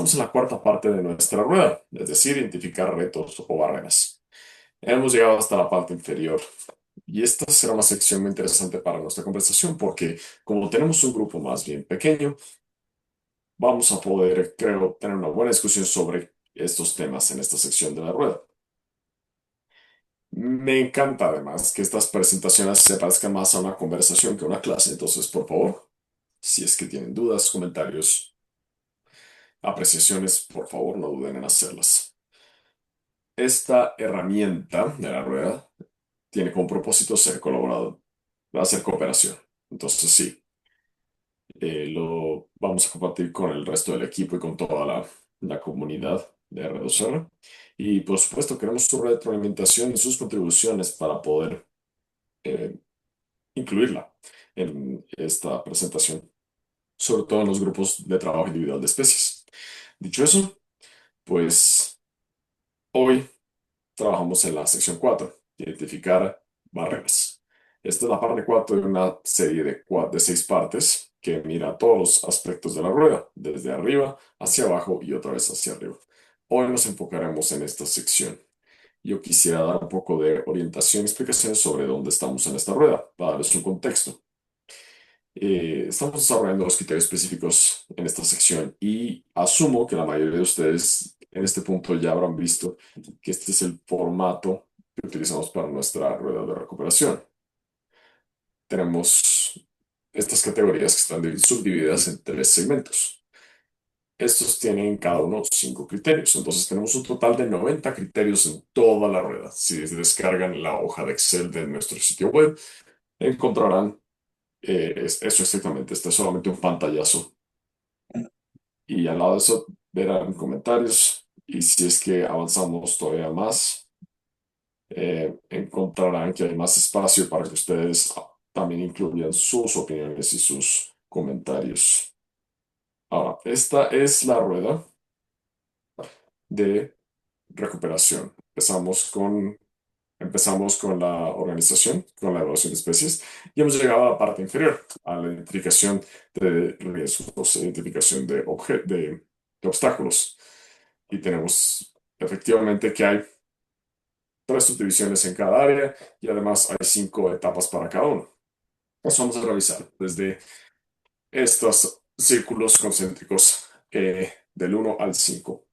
estamos en la cuarta parte de nuestra rueda, es decir, identificar retos o barreras. Hemos llegado hasta la parte inferior y esta será una sección muy interesante para nuestra conversación porque como tenemos un grupo más bien pequeño, vamos a poder, creo, tener una buena discusión sobre estos temas en esta sección de la rueda. Me encanta además que estas presentaciones se parezcan más a una conversación que a una clase, entonces por favor, si es que tienen dudas, comentarios, apreciaciones, por favor, no duden en hacerlas. Esta herramienta de la rueda tiene como propósito ser colaborador, hacer cooperación. Entonces, sí, lo vamos a compartir con el resto del equipo y con toda la comunidad de Reducer. Y por supuesto, queremos su retroalimentación y sus contribuciones para poder eh, incluirla en esta presentación, sobre todo en los grupos de trabajo individual de especies. Dicho eso, pues hoy trabajamos en la sección 4, identificar barreras. Esta es la parte 4 de una serie de 6 partes que mira todos los aspectos de la rueda, desde arriba hacia abajo y otra vez hacia arriba. Hoy nos enfocaremos en esta sección. Yo quisiera dar un poco de orientación y explicaciones sobre dónde estamos en esta rueda, para darles un contexto. Estamos desarrollando los criterios específicos en esta sección y asumo que la mayoría de ustedes en este punto ya habrán visto que este es el formato que utilizamos para nuestra rueda de recuperación. Tenemos estas categorías que están subdivididas en 3 segmentos. Estos tienen cada uno 5 criterios, entonces tenemos un total de 90 criterios en toda la rueda. Si descargan la hoja de Excel de nuestro sitio web, encontrarán eso exactamente, este es solamente un pantallazo. Y al lado de eso verán comentarios y si es que avanzamos todavía más, encontrarán que hay más espacio para que ustedes también incluyan sus opiniones y sus comentarios. Ahora, esta es la rueda de recuperación. Empezamos con la organización, con la evaluación de especies, y hemos llegado a la parte inferior, a la identificación de riesgos, identificación de obstáculos. Y tenemos efectivamente que hay 3 subdivisiones en cada área y además hay 5 etapas para cada uno. Pues vamos a revisar desde estos círculos concéntricos del 1 al 5.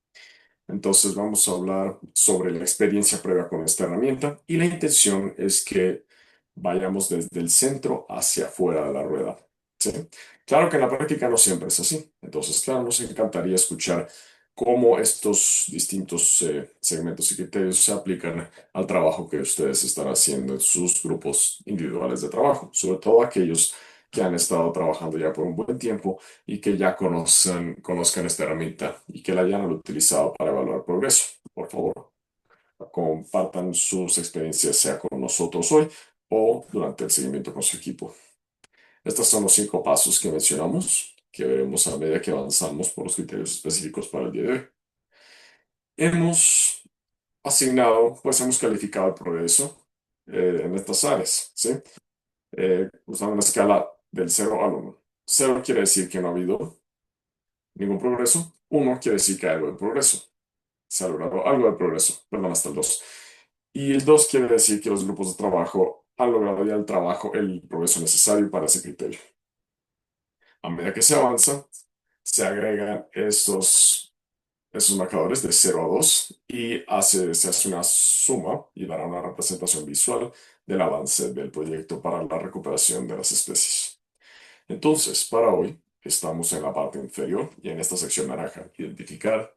Entonces vamos a hablar sobre la experiencia previa con esta herramienta y la intención es que vayamos desde el centro hacia afuera de la rueda. ¿Sí? Claro que en la práctica no siempre es así. Entonces, claro, nos encantaría escuchar cómo estos distintos segmentos y criterios se aplican al trabajo que ustedes están haciendo en sus grupos individuales de trabajo, sobre todo aquellos que han estado trabajando ya por un buen tiempo y que ya conozcan esta herramienta y que la hayan utilizado para evaluar progreso. Por favor, compartan sus experiencias, sea con nosotros hoy o durante el seguimiento con su equipo. Estos son los 5 pasos que mencionamos, que veremos a medida que avanzamos por los criterios específicos para el día de hoy. Hemos hemos calificado el progreso en estas áreas, ¿sí? Usando una escala del 0 al 1. 0 quiere decir que no ha habido ningún progreso. 1 quiere decir que hay algo de progreso. Se ha logrado algo de progreso, perdón, hasta el 2. Y el 2 quiere decir que los grupos de trabajo han logrado ya el progreso necesario para ese criterio. A medida que se avanza, se agregan esos marcadores de 0 a 2 y se hace una suma y dará una representación visual del avance del proyecto para la recuperación de las especies. Entonces, para hoy, estamos en la parte inferior y en esta sección naranja, identificar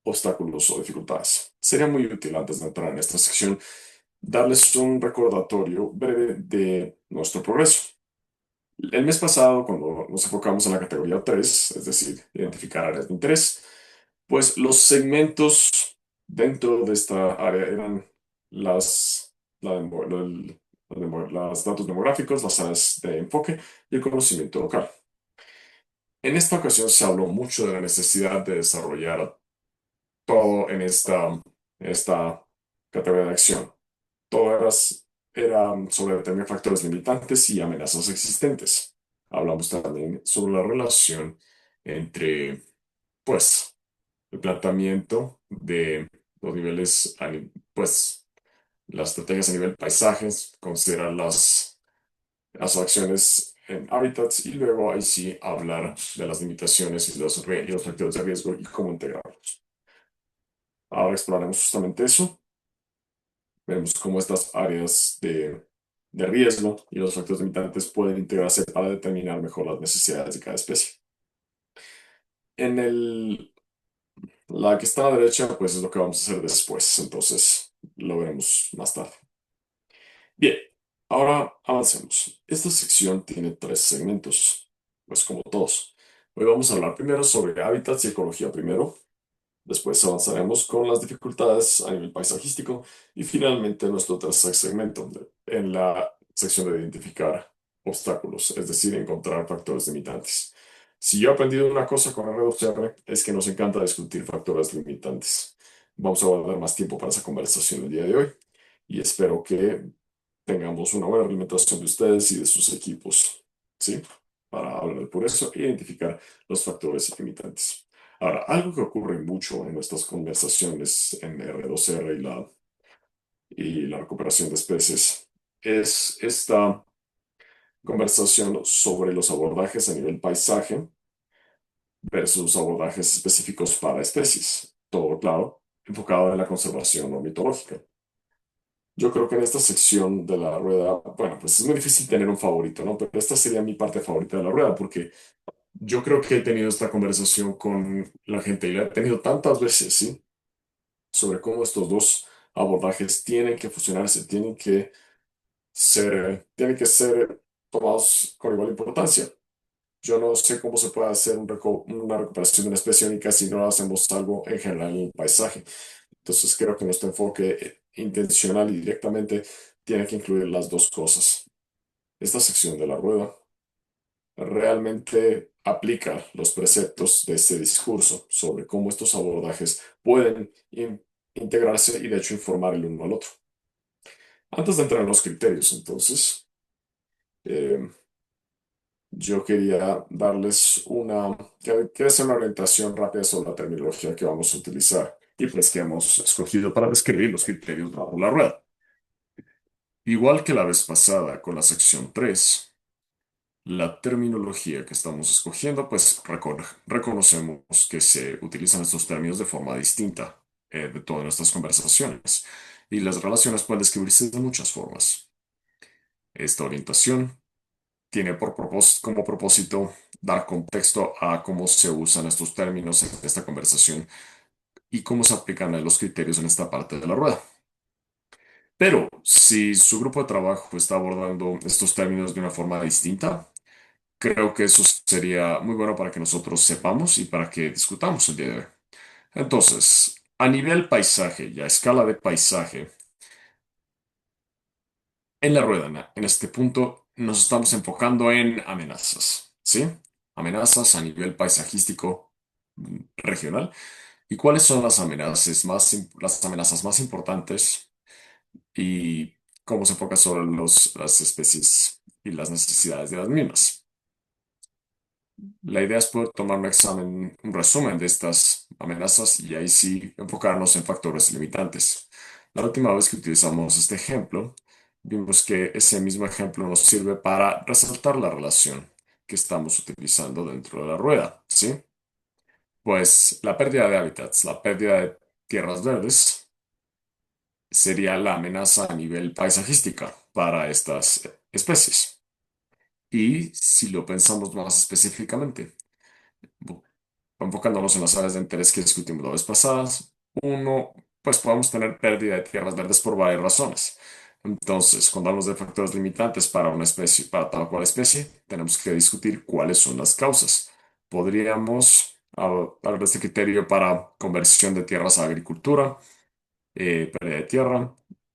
obstáculos o dificultades. Sería muy útil antes de entrar en esta sección darles un recordatorio breve de nuestro progreso. El mes pasado, cuando nos enfocamos en la categoría 3, es decir, identificar áreas de interés, pues los segmentos dentro de esta área eran las, la demo- el- los datos demográficos, las áreas de enfoque y el conocimiento local. En esta ocasión se habló mucho de la necesidad de desarrollar todo en esta categoría de acción. Todo era sobre determinar factores limitantes y amenazas existentes. Hablamos también sobre la relación entre, pues, el planteamiento de los niveles, pues las estrategias a nivel paisajes, considerar las acciones en hábitats y luego ahí sí hablar de las limitaciones y los factores de riesgo y cómo integrarlos. Ahora exploraremos justamente eso. Vemos cómo estas áreas de riesgo y los factores limitantes pueden integrarse para determinar mejor las necesidades de cada especie. En la que está a la derecha, pues es lo que vamos a hacer después, entonces lo veremos más tarde. Bien, ahora avancemos. Esta sección tiene tres segmentos, pues como todos. Hoy vamos a hablar primero sobre hábitats y ecología primero. Después avanzaremos con las dificultades a nivel paisajístico y finalmente nuestro tercer segmento en la sección de identificar obstáculos, es decir, encontrar factores limitantes. Si yo he aprendido una cosa con R2R es que nos encanta discutir factores limitantes. Vamos a guardar más tiempo para esa conversación el día de hoy y espero que tengamos una buena alimentación de ustedes y de sus equipos, ¿sí? Para hablar por eso e identificar los factores limitantes. Ahora, algo que ocurre mucho en nuestras conversaciones en R2R y la recuperación de especies es esta conversación sobre los abordajes a nivel paisaje versus abordajes específicos para especies. Todo claro, enfocado en la conservación ornitológica. Yo creo que en esta sección de la rueda, bueno, pues es muy difícil tener un favorito, ¿no? Pero esta sería mi parte favorita de la rueda porque yo creo que he tenido esta conversación con la gente y la he tenido tantas veces, ¿sí? Sobre cómo estos dos abordajes tienen que fusionarse, tienen que ser tomados con igual importancia. Yo no sé cómo se puede hacer una recuperación de una especie única si no hacemos algo en general en el paisaje. Entonces creo que nuestro enfoque intencional y directamente tiene que incluir las dos cosas. Esta sección de la rueda realmente aplica los preceptos de este discurso sobre cómo estos abordajes pueden integrarse y de hecho informar el uno al otro. Antes de entrar en los criterios, entonces, eh, yo quería quería hacer una orientación rápida sobre la terminología que vamos a utilizar y pues que hemos escogido para describir los criterios bajo la rueda. Igual que la vez pasada con la sección 3, la terminología que estamos escogiendo, pues reconocemos que se utilizan estos términos de forma distinta de todas nuestras conversaciones y las relaciones pueden describirse de muchas formas. Esta orientación tiene como propósito dar contexto a cómo se usan estos términos en esta conversación y cómo se aplican a los criterios en esta parte de la rueda. Pero si su grupo de trabajo está abordando estos términos de una forma distinta, creo que eso sería muy bueno para que nosotros sepamos y para que discutamos el día de hoy. Entonces, a nivel paisaje y a escala de paisaje, en la rueda, en este punto, nos estamos enfocando en amenazas, ¿sí? Amenazas a nivel paisajístico regional. ¿Y cuáles son las amenazas más importantes y cómo se enfoca sobre las especies y las necesidades de las mismas? La idea es poder tomar un resumen de estas amenazas y ahí sí enfocarnos en factores limitantes. La última vez que utilizamos este ejemplo, vimos que ese mismo ejemplo nos sirve para resaltar la relación que estamos utilizando dentro de la rueda, ¿sí? Pues la pérdida de hábitats, la pérdida de tierras verdes, sería la amenaza a nivel paisajística para estas especies. Y si lo pensamos más específicamente, enfocándonos en las áreas de interés que discutimos la vez pasada, uno, pues podemos tener pérdida de tierras verdes por varias razones. Entonces, cuando hablamos de factores limitantes para una especie, para tal cual especie, tenemos que discutir cuáles son las causas. Podríamos hablar de este criterio para conversión de tierras a agricultura, pérdida de tierra,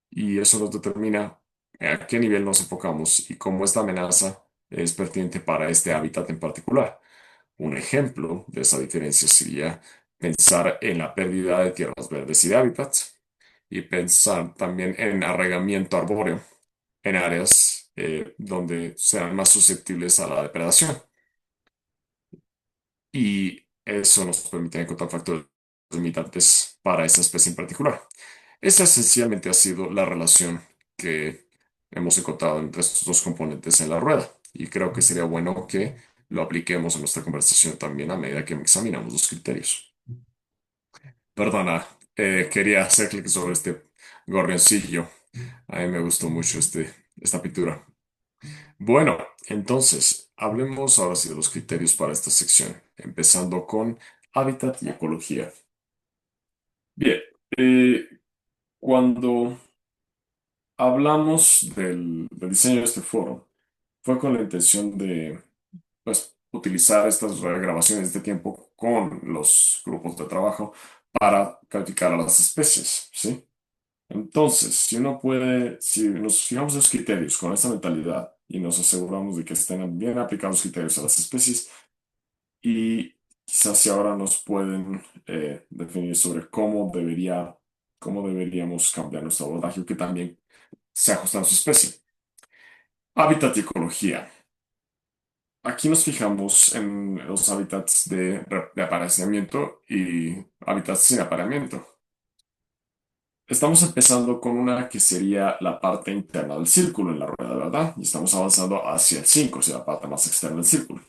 y eso nos determina a qué nivel nos enfocamos y cómo esta amenaza es pertinente para este hábitat en particular. Un ejemplo de esa diferencia sería pensar en la pérdida de tierras verdes y de hábitats y pensar también en arraigamiento arbóreo en áreas donde sean más susceptibles a la depredación. Y eso nos permite encontrar factores limitantes para esa especie en particular. Esa esencialmente ha sido la relación que hemos encontrado entre estos dos componentes en la rueda. Y creo que sería bueno que lo apliquemos en nuestra conversación también a medida que examinamos los criterios. Perdona, quería hacer clic sobre este gorrioncillo. A mí me gustó mucho esta pintura. Bueno, entonces, hablemos ahora sí de los criterios para esta sección, empezando con hábitat y ecología. Bien, eh, cuando hablamos del diseño de este foro, fue con la intención de, pues, utilizar estas regrabaciones de tiempo con los grupos de trabajo para calificar a las especies, ¿sí? Entonces, si nos fijamos en los criterios con esta mentalidad y nos aseguramos de que estén bien aplicados los criterios a las especies, y quizás si ahora nos pueden definir sobre cómo deberíamos cambiar nuestro abordaje, que también se ajusta a su especie. Hábitat y ecología. Aquí nos fijamos en los hábitats de apareamiento y hábitats sin apareamiento. Estamos empezando con una que sería la parte interna del círculo en la rueda, ¿verdad? Y estamos avanzando hacia el 5, o sea, la parte más externa del círculo.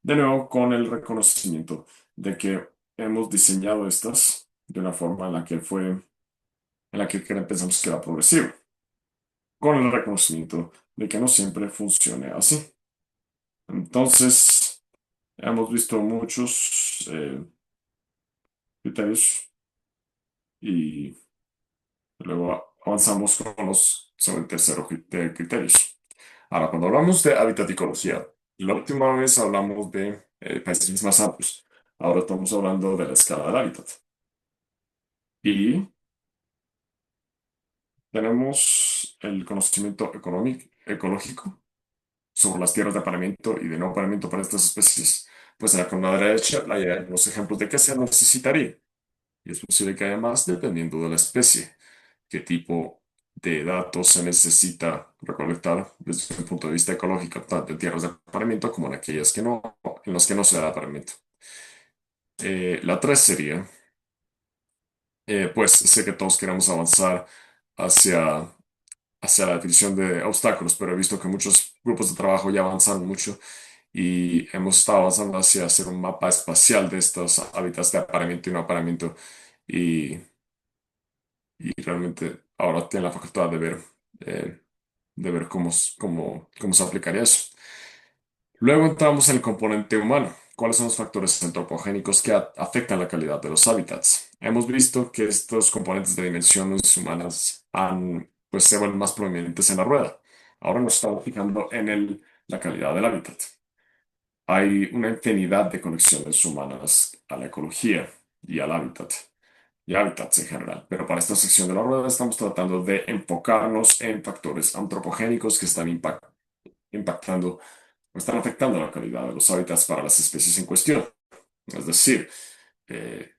De nuevo, con el reconocimiento de que hemos diseñado estas de una forma en la que pensamos que era progresivo, con el reconocimiento de que no siempre funcione así. Entonces, hemos visto muchos criterios y luego avanzamos con los sobre el tercero de criterios. Ahora, cuando hablamos de hábitat y ecología, la última vez hablamos de paisajes más amplios. Ahora estamos hablando de la escala del hábitat. Y tenemos el conocimiento ecológico sobre las tierras de apareamiento y de no apareamiento para estas especies. Pues en la columna derecha hay algunos ejemplos de qué se necesitaría. Y es posible que haya más dependiendo de la especie, qué tipo de datos se necesita recolectar desde el punto de vista ecológico, tanto en tierras de apareamiento como en aquellas en las que no se da apareamiento. La 3 sería, pues sé que todos queremos avanzar hacia hacia la definición de obstáculos, pero he visto que muchos grupos de trabajo ya avanzaron mucho y hemos estado avanzando hacia hacer un mapa espacial de estos hábitats de apareamiento y no apareamiento y, y realmente ahora tiene la facultad de ver cómo se aplicaría eso. Luego entramos en el componente humano. ¿Cuáles son los factores antropogénicos que afectan la calidad de los hábitats? Hemos visto que estos componentes de dimensiones humanas pues, se vuelven más prominentes en la rueda. Ahora nos estamos fijando en la calidad del hábitat. Hay una infinidad de conexiones humanas a la ecología y al hábitat y hábitats en general, pero para esta sección de la rueda estamos tratando de enfocarnos en factores antropogénicos que están impactando están afectando la calidad de los hábitats para las especies en cuestión. Es decir, eh,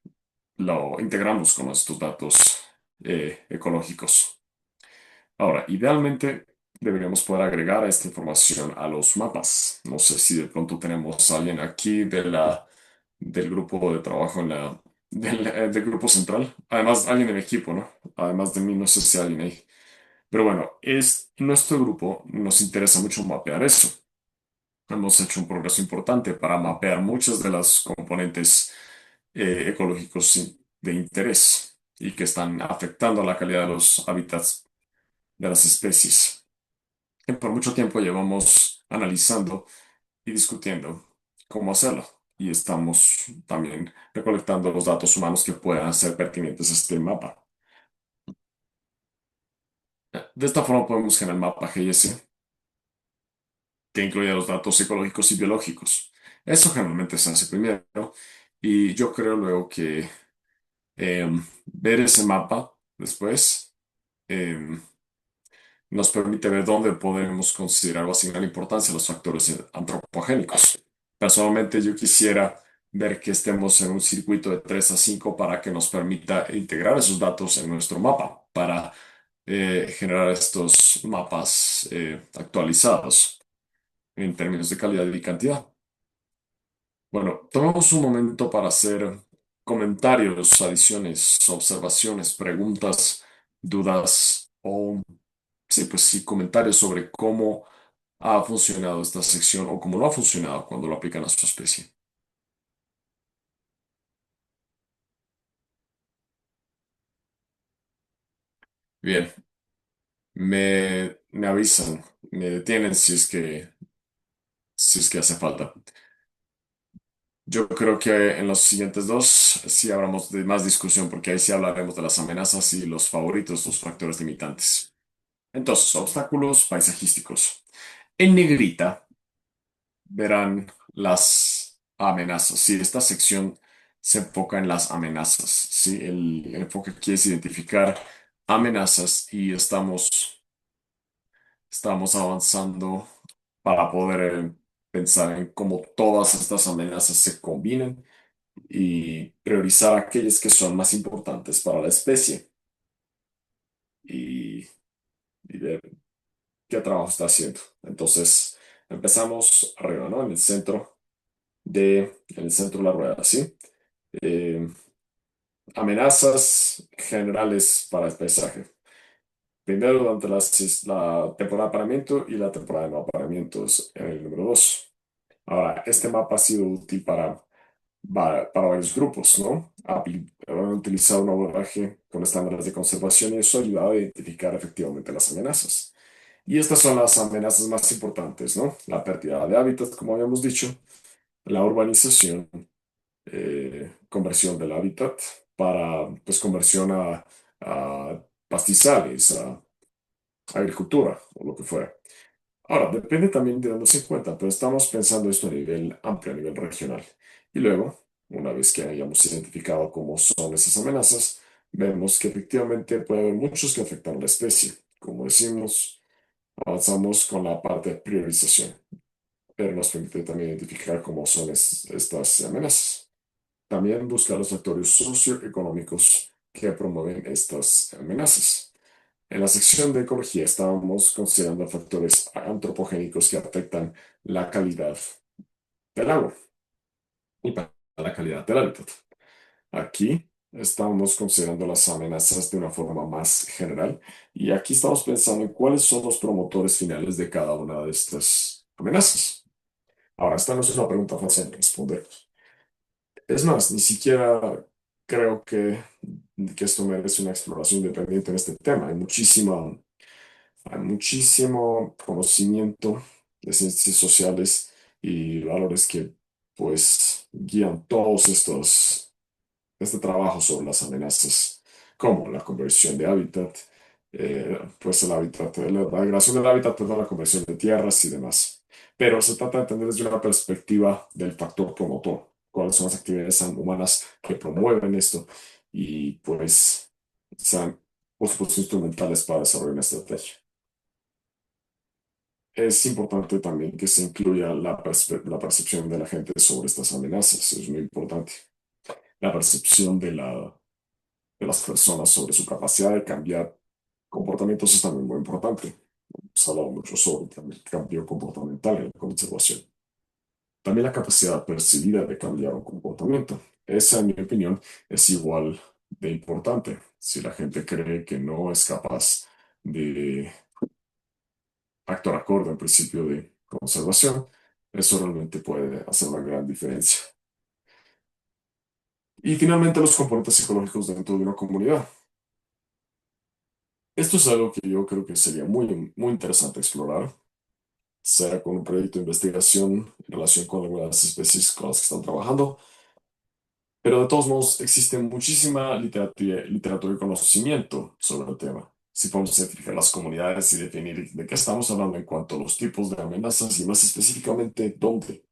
lo integramos con estos datos ecológicos. Ahora, idealmente deberíamos poder agregar esta información a los mapas. No sé si de pronto tenemos a alguien aquí del grupo de trabajo del grupo central. Además, alguien de mi equipo, ¿no? Además de mí, no sé si hay alguien ahí. Pero bueno, nuestro grupo nos interesa mucho mapear eso. Hemos hecho un progreso importante para mapear muchos de los componentes ecológicos de interés y que están afectando la calidad de los hábitats de las especies. Y por mucho tiempo llevamos analizando y discutiendo cómo hacerlo. Y estamos también recolectando los datos humanos que puedan ser pertinentes a este mapa. De esta forma podemos generar el mapa GIS que incluye los datos psicológicos y biológicos. Eso generalmente se hace primero y yo creo luego que ver ese mapa después em, nos permite ver dónde podemos considerar o asignar importancia a los factores antropogénicos. Personalmente yo quisiera ver que estemos en un circuito de 3 a 5 para que nos permita integrar esos datos en nuestro mapa, para generar estos mapas actualizados en términos de calidad y cantidad. Bueno, tomamos un momento para hacer Comentarios, adiciones, observaciones, preguntas, dudas o, sí, pues sí, comentarios sobre cómo ha funcionado esta sección o cómo no ha funcionado cuando lo aplican a su especie. Bien, me avisan, me detienen si es que hace falta. Yo creo que en los siguientes dos sí hablamos de más discusión, porque ahí sí hablaremos de las amenazas y los favoritos, los factores limitantes. Entonces, obstáculos paisajísticos. En negrita verán las amenazas. Sí, esta sección se enfoca en las amenazas. Sí, el enfoque aquí es identificar amenazas y estamos avanzando para poder pensar en cómo todas estas amenazas se combinan y priorizar aquellas que son más importantes para la especie y, y ver qué trabajo está haciendo. Entonces, empezamos arriba, ¿no? En el centro de la rueda, ¿sí? Eh, amenazas generales para el paisaje. Primero, durante la temporada de apareamiento y la temporada de no apareamiento es el número dos. Ahora, este mapa ha sido útil para varios grupos, ¿no? Han utilizado un abordaje con estándares de conservación y eso ha ayudado a identificar efectivamente las amenazas. Y estas son las amenazas más importantes, ¿no? La pérdida de hábitat, como habíamos dicho, la urbanización, conversión del hábitat para, pues, conversión a pastizales, a agricultura o lo que fuera. Ahora, depende también de dónde se encuentra, pero estamos pensando esto a nivel amplio, a nivel regional. Y luego, una vez que hayamos identificado cómo son esas amenazas, vemos que efectivamente puede haber muchos que afectan a la especie. Como decimos, avanzamos con la parte de priorización, pero nos permite también identificar cómo son estas amenazas. También buscar los factores socioeconómicos que promueven estas amenazas. En la sección de ecología estábamos considerando factores antropogénicos que afectan la calidad del agua y para la calidad del hábitat. Aquí estamos considerando las amenazas de una forma más general y aquí estamos pensando en cuáles son los promotores finales de cada una de estas amenazas. Ahora, esta no es una pregunta fácil de responder. Es más, ni siquiera creo que esto merece una exploración independiente en este tema. Hay muchísimo conocimiento de ciencias sociales y valores que pues guían este trabajo sobre las amenazas, como la conversión de hábitat, pues el hábitat, la degradación del hábitat, perdón, la conversión de tierras y demás. Pero se trata de entender desde una perspectiva del factor promotor, cuáles son las actividades humanas que promueven esto y pues sean, por supuesto, instrumentales para desarrollar una estrategia. Es importante también que se incluya la percepción de la gente sobre estas amenazas, es muy importante. La percepción de las personas sobre su capacidad de cambiar comportamientos es también muy importante. Se ha hablado mucho sobre el cambio comportamental en la conservación. También la capacidad percibida de cambiar un comportamiento. Esa, en mi opinión, es igual de importante. Si la gente cree que no es capaz de actuar acorde al principio de conservación, eso realmente puede hacer una gran diferencia. Y finalmente, los componentes psicológicos dentro de una comunidad. Esto es algo que yo creo que sería muy interesante explorar, sea con un proyecto de investigación en relación con algunas especies con las que están trabajando, pero de todos modos existe muchísima literatura y conocimiento sobre el tema. Si podemos identificar las comunidades y definir de qué estamos hablando en cuanto a los tipos de amenazas y más específicamente dónde.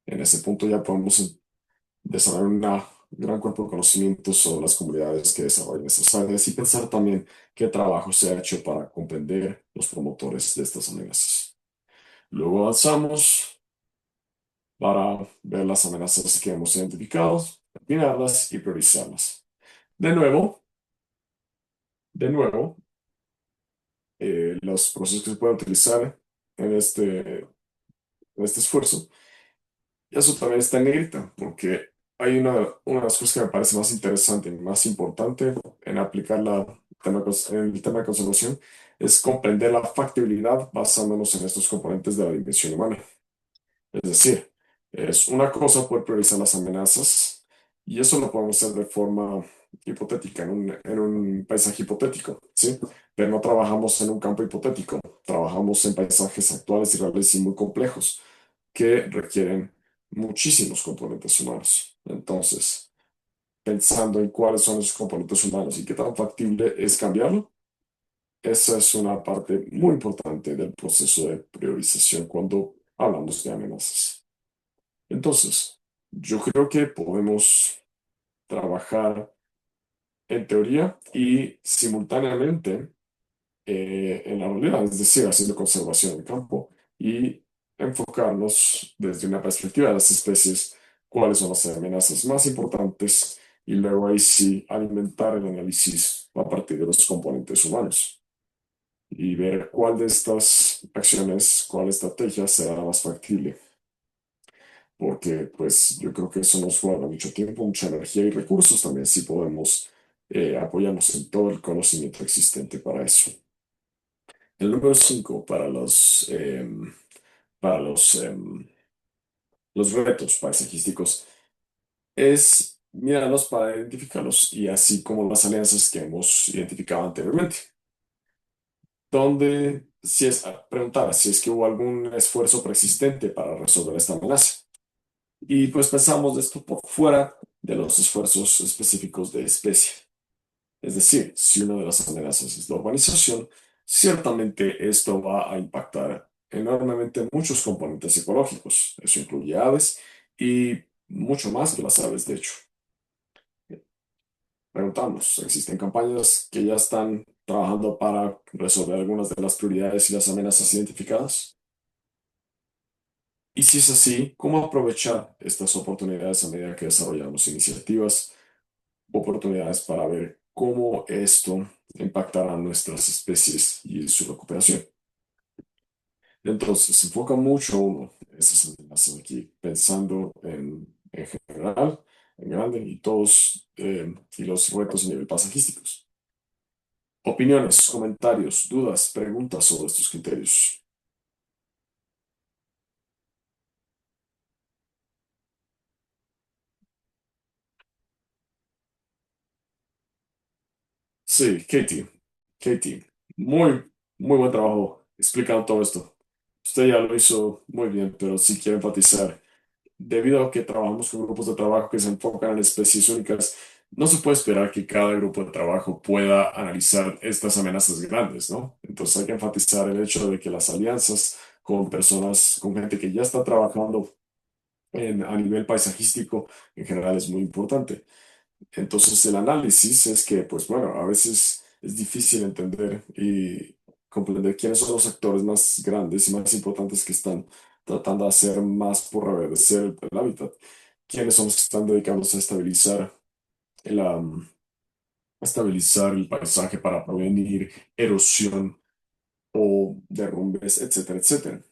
En ese punto ya podemos desarrollar un gran cuerpo de conocimientos sobre las comunidades que desarrollan estas áreas y pensar también qué trabajo se ha hecho para comprender los promotores de estas amenazas. Luego avanzamos para ver las amenazas que hemos identificado, combinarlas y priorizarlas. De nuevo, los procesos que se pueden utilizar en en este esfuerzo, y eso también está en negrita, porque hay una de las cosas que me parece más interesante y más importante en aplicar en el tema de conservación es comprender la factibilidad basándonos en estos componentes de la dimensión humana. Es decir, es una cosa poder priorizar las amenazas y eso lo podemos hacer de forma hipotética, en un paisaje hipotético, ¿sí? Pero no trabajamos en un campo hipotético, trabajamos en paisajes actuales y reales y muy complejos que requieren muchísimos componentes humanos. Entonces, pensando en cuáles son esos componentes humanos y qué tan factible es cambiarlo, esa es una parte muy importante del proceso de priorización cuando hablamos de amenazas. Entonces, yo creo que podemos trabajar en teoría y simultáneamente en la realidad, es decir, haciendo conservación del campo y enfocarnos desde una perspectiva de las especies, cuáles son las amenazas más importantes y luego ahí sí alimentar el análisis a partir de los componentes humanos y ver cuál de estas acciones, cuál estrategia será la más factible, porque pues yo creo que eso nos guarda mucho tiempo, mucha energía y recursos también si podemos apoyarnos en todo el conocimiento existente para eso. El número 5 para los retos paisajísticos es mirarlos para identificarlos y así como las alianzas que hemos identificado anteriormente, donde si es preguntar si es que hubo algún esfuerzo persistente para resolver esta amenaza. Y pues pensamos de esto por fuera de los esfuerzos específicos de especie. Es decir, si una de las amenazas es la urbanización, ciertamente esto va a impactar enormemente muchos componentes ecológicos. Eso incluye aves y mucho más que las aves, de hecho. Preguntamos, ¿existen campañas que ya están trabajando para resolver algunas de las prioridades y las amenazas identificadas? Y si es así, ¿cómo aprovechar estas oportunidades a medida que desarrollamos iniciativas, oportunidades para ver cómo esto impactará a nuestras especies y su recuperación? Entonces, se enfoca mucho uno, esas amenazas aquí, pensando en general, en grande, y todos y los retos a nivel pasajísticos. Opiniones, comentarios, dudas, preguntas sobre estos criterios. Sí, Katie, muy, muy buen trabajo explicando todo esto. Usted ya lo hizo muy bien, pero sí quiero enfatizar. Debido a que trabajamos con grupos de trabajo que se enfocan en especies únicas, no se puede esperar que cada grupo de trabajo pueda analizar estas amenazas grandes, ¿no? Entonces hay que enfatizar el hecho de que las alianzas con personas, con gente que ya está trabajando a nivel paisajístico en general es muy importante. Entonces el análisis es que, pues bueno, a veces es difícil entender y comprender quiénes son los actores más grandes y más importantes que están tratando de hacer más por reverdecer el hábitat. ¿Quiénes son los que están dedicándose a a estabilizar el paisaje para prevenir erosión o derrumbes, etcétera, etcétera?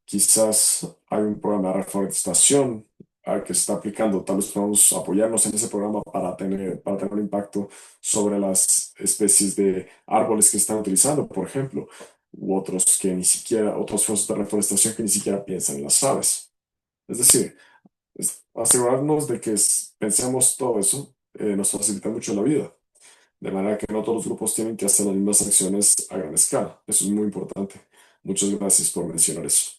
Quizás hay un programa de reforestación al que se está aplicando. Tal vez podamos apoyarnos en ese programa para tener un impacto sobre las especies de árboles que se están utilizando, por ejemplo, u otros que ni siquiera, otros esfuerzos de reforestación que ni siquiera piensan en las aves. Es decir, asegurarnos de que pensemos todo eso nos facilita mucho la vida. De manera que no todos los grupos tienen que hacer las mismas acciones a gran escala. Eso es muy importante. Muchas gracias por mencionar eso.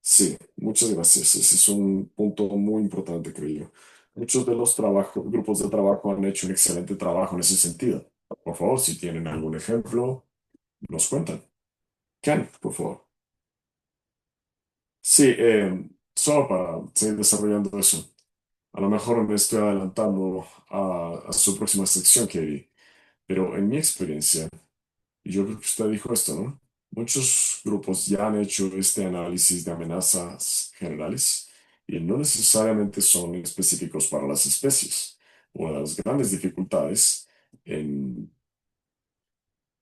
Sí, muchas gracias. Ese es un punto muy importante, creo yo. Muchos de los grupos de trabajo han hecho un excelente trabajo en ese sentido. Por favor, si tienen algún ejemplo, nos cuentan. Ken, por favor. Sí, solo para seguir desarrollando eso. A lo mejor me estoy adelantando a su próxima sección, Katie, pero en mi experiencia, y yo creo que usted dijo esto, ¿no? Muchos grupos ya han hecho este análisis de amenazas generales y no necesariamente son específicos para las especies. Una de las grandes dificultades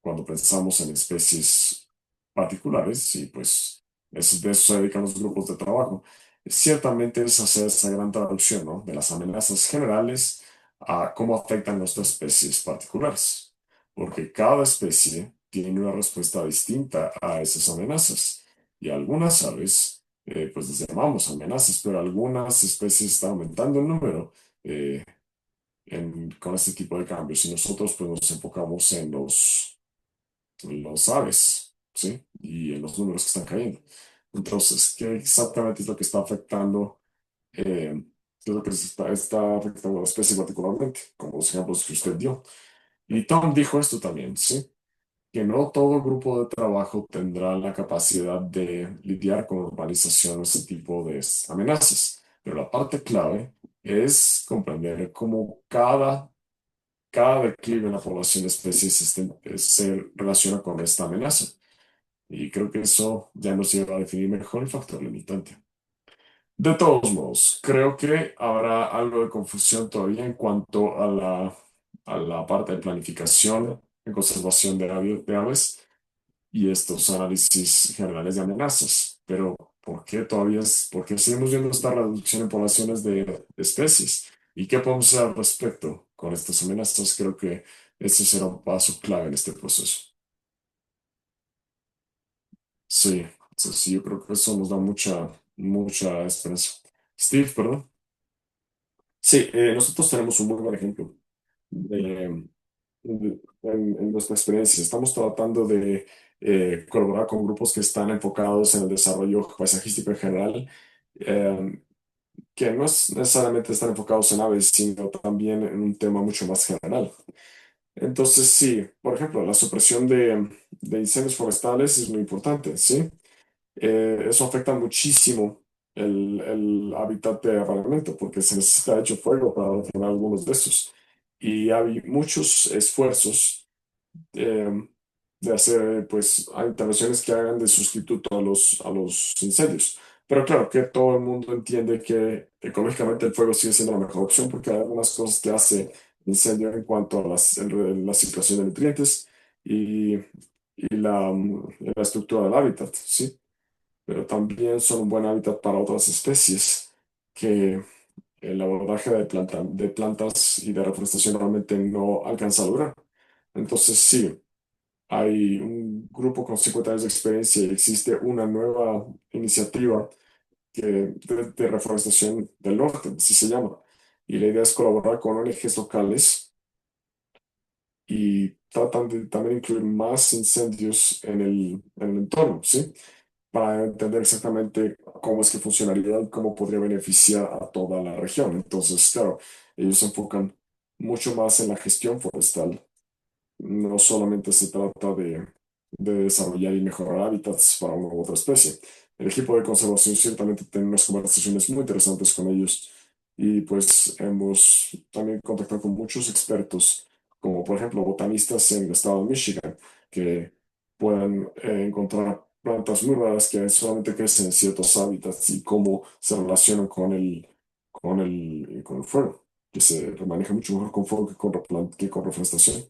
cuando pensamos en especies particulares, y pues de eso se dedican los grupos de trabajo, ciertamente es hacer esa gran traducción, ¿no? De las amenazas generales a cómo afectan nuestras especies particulares, porque cada especie tiene una respuesta distinta a esas amenazas. Y algunas aves, pues les llamamos amenazas, pero algunas especies están aumentando el número eh, con este tipo de cambios y nosotros pues nos enfocamos en los aves, ¿sí? Y en los números que están cayendo. Entonces, ¿qué exactamente es lo que está afectando? ¿Qué es lo que está afectando a la especie particularmente? Como los ejemplos que usted dio. Y Tom dijo esto también, ¿sí? Que no todo grupo de trabajo tendrá la capacidad de lidiar con urbanización o ese tipo de amenazas. Pero la parte clave es comprender cómo cada declive en la población de especies se relaciona con esta amenaza. Y creo que eso ya nos lleva a definir mejor el factor limitante. De todos modos, creo que habrá algo de confusión todavía en cuanto a la parte de planificación en conservación de aves y estos análisis generales de amenazas. Pero, ¿por qué seguimos viendo esta reducción en poblaciones de especies? ¿Y qué podemos hacer al respecto con estas amenazas? Creo que este será un paso clave en este proceso. Sí, sí, sí, yo creo que eso nos da mucha esperanza. Steve, perdón. Sí, nosotros tenemos un muy buen ejemplo en nuestra experiencia. Estamos tratando de colaborar con grupos que están enfocados en el desarrollo paisajístico en general, eh, que no es necesariamente están enfocados en aves, sino también en un tema mucho más general. Entonces, sí, por ejemplo, la supresión de incendios forestales es muy importante, ¿sí? Eso afecta muchísimo el hábitat de arrendamiento porque se necesita, de hecho, fuego para frenar algunos de estos. Y hay muchos esfuerzos eh, de hacer, pues, hay intervenciones que hagan de sustituto a los incendios. Pero claro que todo el mundo entiende que ecológicamente el fuego sigue siendo la mejor opción porque hay algunas cosas que hace el incendio en cuanto a la circulación de nutrientes y la estructura del hábitat, ¿sí? Pero también son un buen hábitat para otras especies que el abordaje de plantas y de reforestación realmente no alcanza a lograr. Entonces, sí, hay un grupo con 50 años de experiencia y existe una nueva iniciativa de reforestación del norte, así se llama. Y la idea es colaborar con ONGs locales y tratan de también incluir más incendios en el entorno, ¿sí? Para entender exactamente cómo es que funcionaría y cómo podría beneficiar a toda la región. Entonces, claro, ellos se enfocan mucho más en la gestión forestal. No solamente se trata de desarrollar y mejorar hábitats para una u otra especie. El equipo de conservación ciertamente tiene unas conversaciones muy interesantes con ellos y pues hemos también contactado con muchos expertos, como por ejemplo botanistas en el estado de Michigan, que puedan encontrar plantas muy raras que solamente crecen en ciertos hábitats y cómo se relacionan con el fuego, que se maneja mucho mejor con fuego que con reforestación.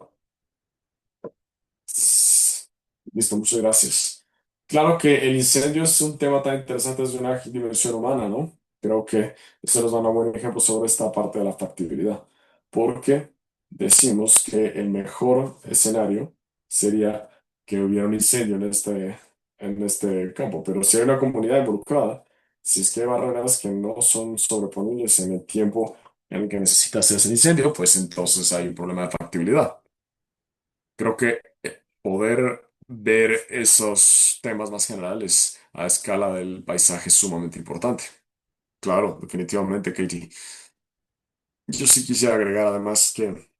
Listo, muchas gracias. Claro que el incendio es un tema tan interesante desde una dimensión humana, ¿no? Creo que eso nos da un buen ejemplo sobre esta parte de la factibilidad, porque decimos que el mejor escenario sería que hubiera un incendio en este campo, pero si hay una comunidad involucrada, si es que hay barreras que no son sobreponibles en el tiempo en el que necesita hacerse el incendio, pues entonces hay un problema de factibilidad. Creo que poder ver esos temas más generales a escala del paisaje es sumamente importante. Claro, definitivamente, Katie. Yo sí quisiera agregar además que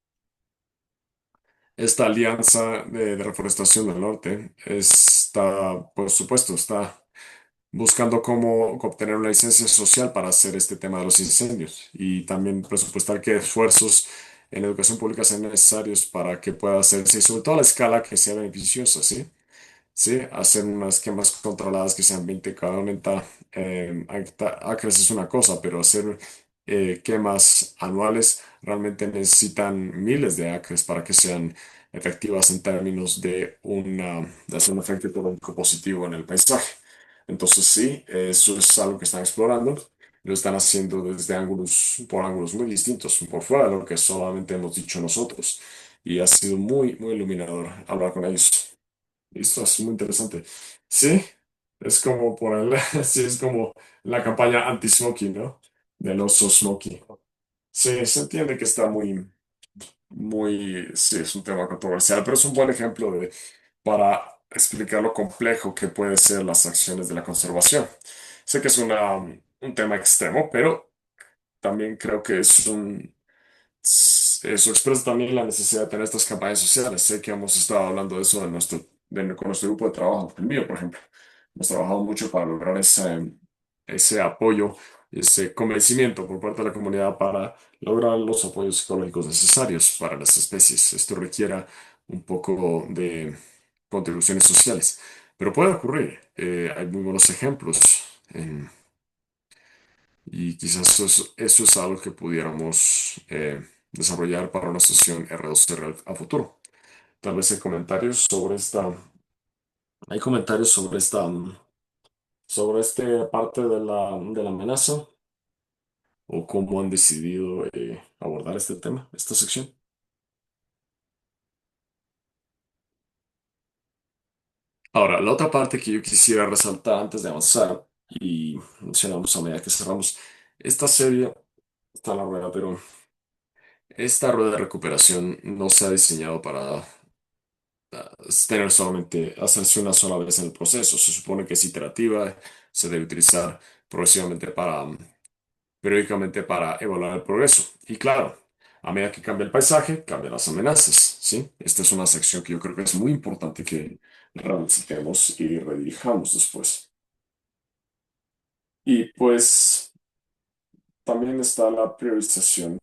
esta alianza de reforestación del norte está, por supuesto, está buscando cómo obtener una licencia social para hacer este tema de los incendios y también presupuestar qué esfuerzos en educación pública sean necesarios para que pueda hacerse, y sobre todo a la escala que sea beneficiosa, ¿sí? Sí, hacer unas quemas controladas que sean 20 cada 90 acres es una cosa, pero hacer quemas anuales realmente necesitan miles de acres para que sean efectivas en términos de hacer un efecto económico positivo en el paisaje. Entonces sí, eso es algo que están explorando. Lo están haciendo desde por ángulos muy distintos, por fuera de lo que solamente hemos dicho nosotros. Y ha sido muy, muy iluminador hablar con ellos. Esto es muy interesante. Sí, es como por el, sí, es como la campaña anti-smoking, ¿no? Del oso Smokey. Sí, se entiende que está sí, es un tema controversial, pero es un buen ejemplo para explicar lo complejo que pueden ser las acciones de la conservación. Sé que es un tema extremo, pero también creo que eso expresa también la necesidad de tener estas campañas sociales. Sé que hemos estado hablando de eso con nuestro grupo de trabajo, el mío, por ejemplo. Hemos trabajado mucho para lograr ese apoyo, ese convencimiento por parte de la comunidad para lograr los apoyos psicológicos necesarios para las especies. Esto requiere un poco de contribuciones sociales, pero puede ocurrir. Hay muy buenos ejemplos y quizás eso es algo que pudiéramos desarrollar para una sesión R2R a futuro. Tal vez hay comentarios sobre esta parte de la amenaza o cómo han decidido abordar este tema, esta sección. Ahora, la otra parte que yo quisiera resaltar antes de avanzar y mencionamos a medida que cerramos esta serie, está la rueda, pero esta rueda de recuperación no se ha diseñado para es tener solamente, hacerse una sola vez en el proceso. Se supone que es iterativa, se debe utilizar progresivamente periódicamente para evaluar el progreso. Y claro, a medida que cambia el paisaje, cambian las amenazas, ¿sí? Esta es una sección que yo creo que es muy importante que revisitemos y redirijamos después. Y pues también está la priorización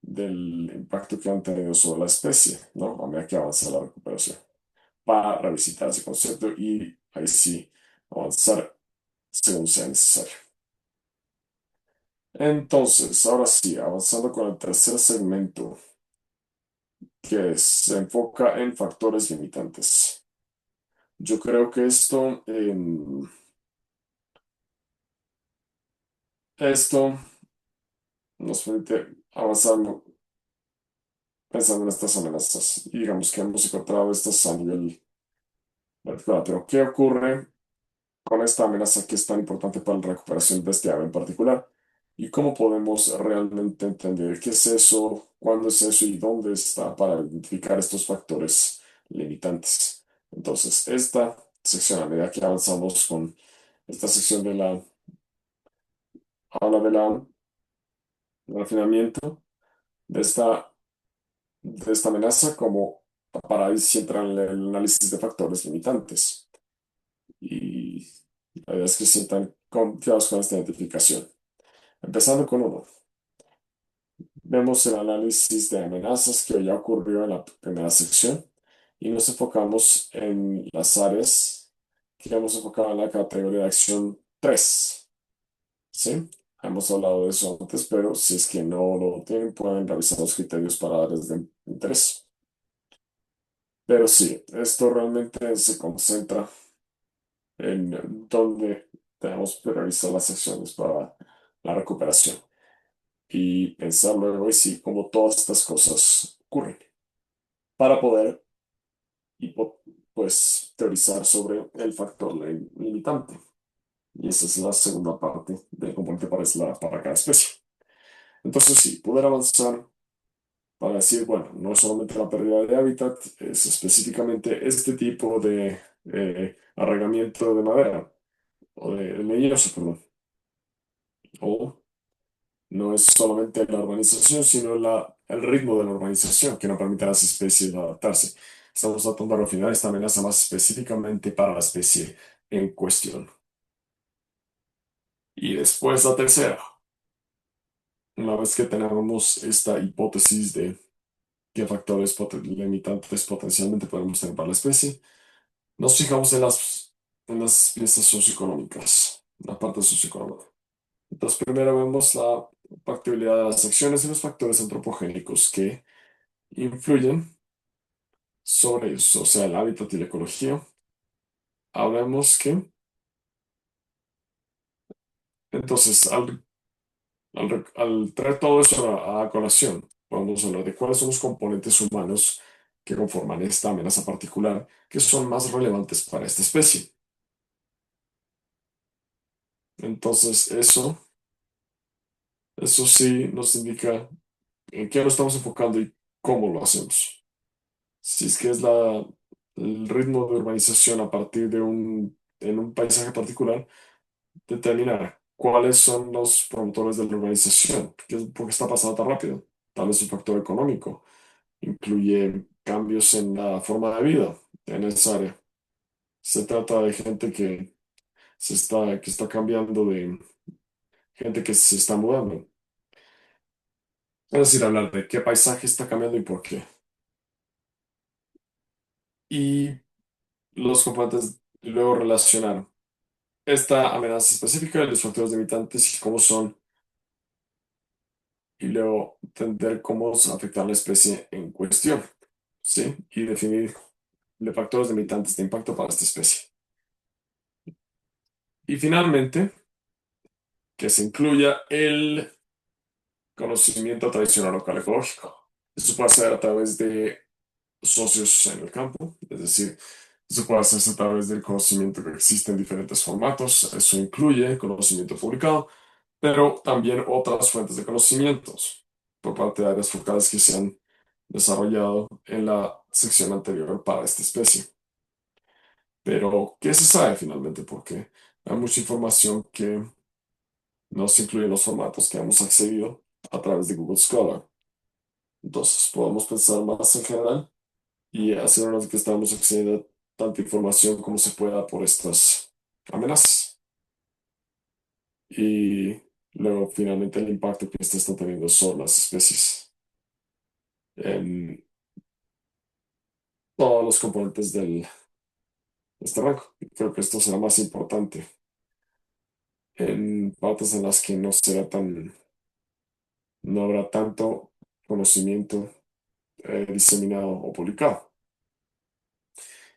del impacto que han tenido sobre la especie, ¿no? A medida que avanza la recuperación, para revisitar ese concepto y ahí sí avanzar según sea necesario. Entonces, ahora sí, avanzando con el tercer segmento, se enfoca en factores limitantes. Yo creo que esto nos permite avanzar pensando en estas amenazas. Y digamos que hemos encontrado estas a nivel particular. Pero, ¿qué ocurre con esta amenaza que es tan importante para la recuperación de este ave en particular? ¿Y cómo podemos realmente entender qué es eso, cuándo es eso y dónde está para identificar estos factores limitantes? Entonces, esta sección, a medida que avanzamos con esta sección habla del refinamiento de esta amenaza como para ahí sí entrar en el análisis de factores limitantes. Y la idea es que se sientan confiados con esta identificación. Empezando con uno, vemos el análisis de amenazas que ya ocurrió en la primera sección y nos enfocamos en las áreas que hemos enfocado en la categoría de acción 3. ¿Sí? Hemos hablado de eso antes, pero si es que no lo tienen, pueden revisar los criterios para áreas de interés. Pero sí, esto realmente se concentra en dónde tenemos que realizar las acciones para la recuperación y pensar luego y sí, cómo todas estas cosas ocurren para poder pues teorizar sobre el factor limitante. Y esa es la segunda parte del componente para cada especie. Entonces sí, poder avanzar para decir, bueno, no es solamente la pérdida de hábitat, es específicamente este tipo de arraigamiento de madera o de leñoso, perdón. O no es solamente la urbanización, sino el ritmo de la urbanización que no permite a las especies adaptarse. Estamos tratando de refinar esta amenaza más específicamente para la especie en cuestión. Y después la tercera, una vez que tenemos esta hipótesis de qué factores limitantes potencialmente podemos tener para la especie, nos fijamos en las piezas socioeconómicas, la parte socioeconómica. Entonces, primero vemos la factibilidad de las acciones y los factores antropogénicos que influyen sobre ellos, o sea, el hábitat y la ecología. Hablamos que Entonces, al traer todo eso a colación, podemos hablar de cuáles son los componentes humanos que conforman esta amenaza particular, que son más relevantes para esta especie. Entonces, eso sí nos indica en qué nos estamos enfocando y cómo lo hacemos. Si es que es el ritmo de urbanización a partir en un paisaje particular, determinar cuáles son los promotores de la urbanización, por qué está pasando tan rápido. Tal vez un factor económico, incluye cambios en la forma de vida en esa área. Se trata de gente que está cambiando, de gente que se está mudando. Es decir, hablar de qué paisaje está cambiando y por qué. Y los componentes, y luego relacionar esta amenaza específica y los factores limitantes y cómo son, y luego entender cómo afectar a la especie en cuestión, ¿sí? Y definir los factores limitantes de impacto para esta especie. Y finalmente, que se incluya el conocimiento tradicional local ecológico. Esto puede ser a través de socios en el campo, es decir, eso puede hacerse a través del conocimiento que existe en diferentes formatos. Eso incluye conocimiento publicado, pero también otras fuentes de conocimientos por parte de áreas focales que se han desarrollado en la sección anterior para esta especie. Pero, ¿qué se sabe finalmente? Porque hay mucha información que no se incluye en los formatos que hemos accedido a través de Google Scholar. Entonces, podemos pensar más en general y asegurarnos de que estamos accediendo a tanta información como se pueda por estas amenazas. Y luego, finalmente, el impacto que esto está teniendo sobre las especies en todos los componentes de este rango. Y creo que esto será más importante en partes en las que no habrá tanto conocimiento diseminado o publicado.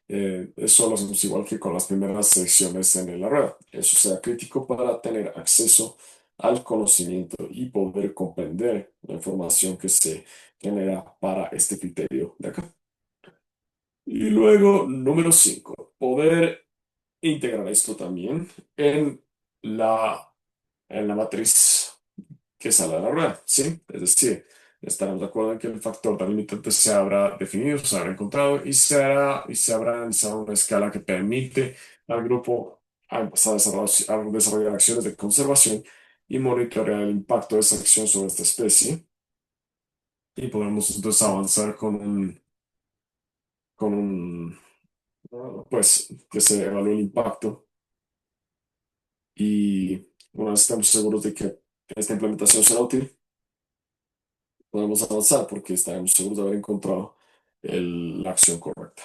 Eso lo hacemos igual que con las primeras secciones en la rueda. Eso será crítico para tener acceso al conocimiento y poder comprender la información que se genera para este criterio de acá. Y luego, número 5, poder integrar esto también en la, en la matriz que sale de la rueda, ¿sí? Es decir, estaremos de acuerdo en que el factor delimitante se habrá definido, se habrá encontrado y se habrá analizado una escala que permite al grupo a empezar a desarrollar acciones de conservación y monitorear el impacto de esa acción sobre esta especie. Y podemos entonces avanzar con un, pues, que se evalúe el impacto y una vez estamos seguros de que esta implementación será útil, podemos avanzar porque estaremos seguros de haber encontrado la acción correcta.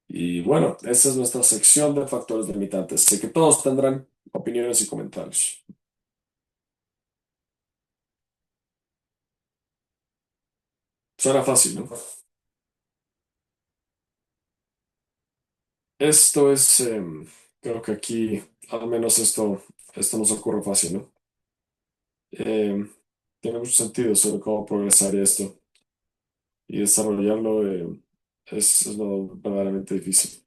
Y bueno, esa es nuestra sección de factores limitantes. Sé que todos tendrán opiniones y comentarios. Suena fácil, ¿no? Esto es, creo que aquí, al menos esto nos ocurre fácil, ¿no? Em, Tiene mucho sentido sobre cómo progresar esto y desarrollarlo, es lo verdaderamente difícil.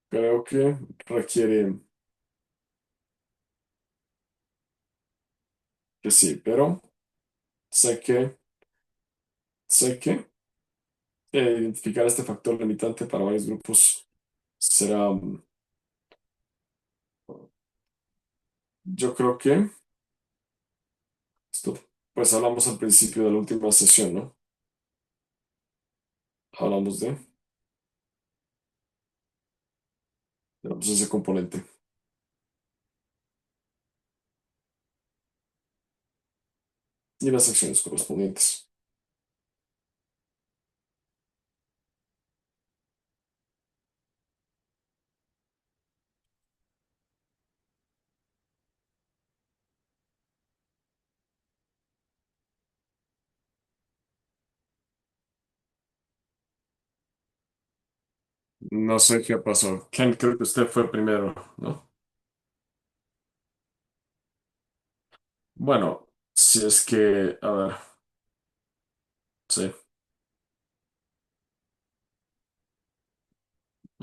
Creo que requiere que sí, pero sé que, sé que identificar este factor limitante para varios grupos será, yo creo que esto, pues hablamos al principio de la última sesión, ¿no? Hablamos pues, ese componente y las acciones correspondientes. No sé qué pasó. Ken, creo que usted fue primero, ¿no? Bueno, si es que, a ver, sí.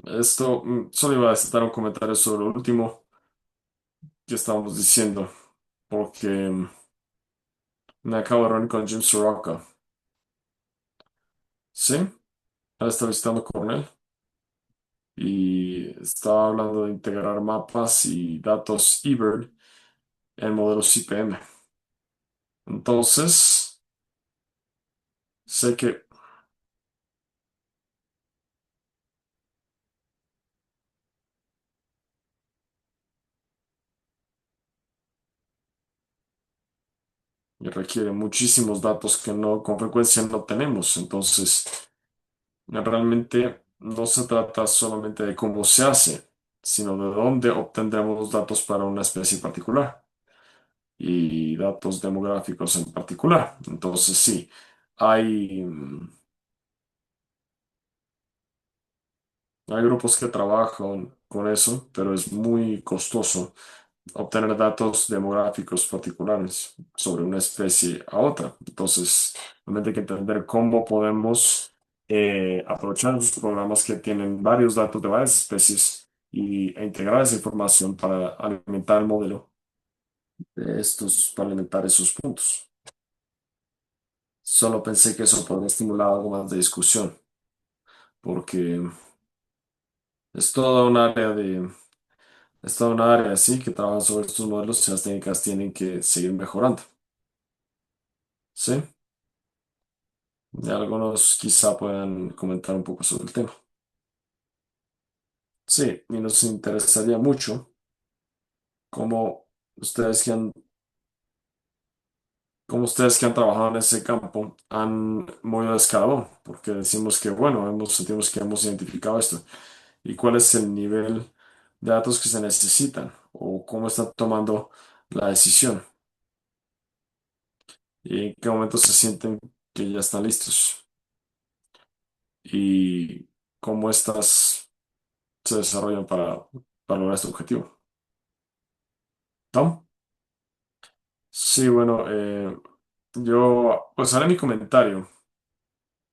Esto, solo iba a dar un comentario sobre lo último que estábamos diciendo, porque me acabo de reunir con Jim Soroka, ¿sí? Él está visitando Cornell y estaba hablando de integrar mapas y datos eBird en modelos IPM. Entonces, sé que requiere muchísimos datos que no, con frecuencia no tenemos. Entonces, realmente no se trata solamente de cómo se hace, sino de dónde obtendremos los datos para una especie particular y datos demográficos en particular. Entonces, sí, hay, hay grupos que trabajan con eso, pero es muy costoso obtener datos demográficos particulares sobre una especie a otra. Entonces, realmente hay que entender cómo podemos aprovechar los programas que tienen varios datos de varias especies e integrar esa información para alimentar el modelo de estos, para alimentar esos puntos. Solo pensé que eso podría estimular algo más de discusión, porque es toda un área de, es toda una área así que trabaja sobre estos modelos y las técnicas tienen que seguir mejorando. ¿Sí? Y algunos quizá puedan comentar un poco sobre el tema. Sí, y nos interesaría mucho cómo ustedes que han, cómo ustedes que han trabajado en ese campo han movido el escalón, porque decimos que, bueno, sentimos que hemos identificado esto. ¿Y cuál es el nivel de datos que se necesitan? ¿O cómo están tomando la decisión? ¿Y en qué momento se sienten que ya están listos? ¿Y cómo estas se desarrollan para lograr este objetivo? ¿Tom? Sí, bueno, yo pues haré mi comentario,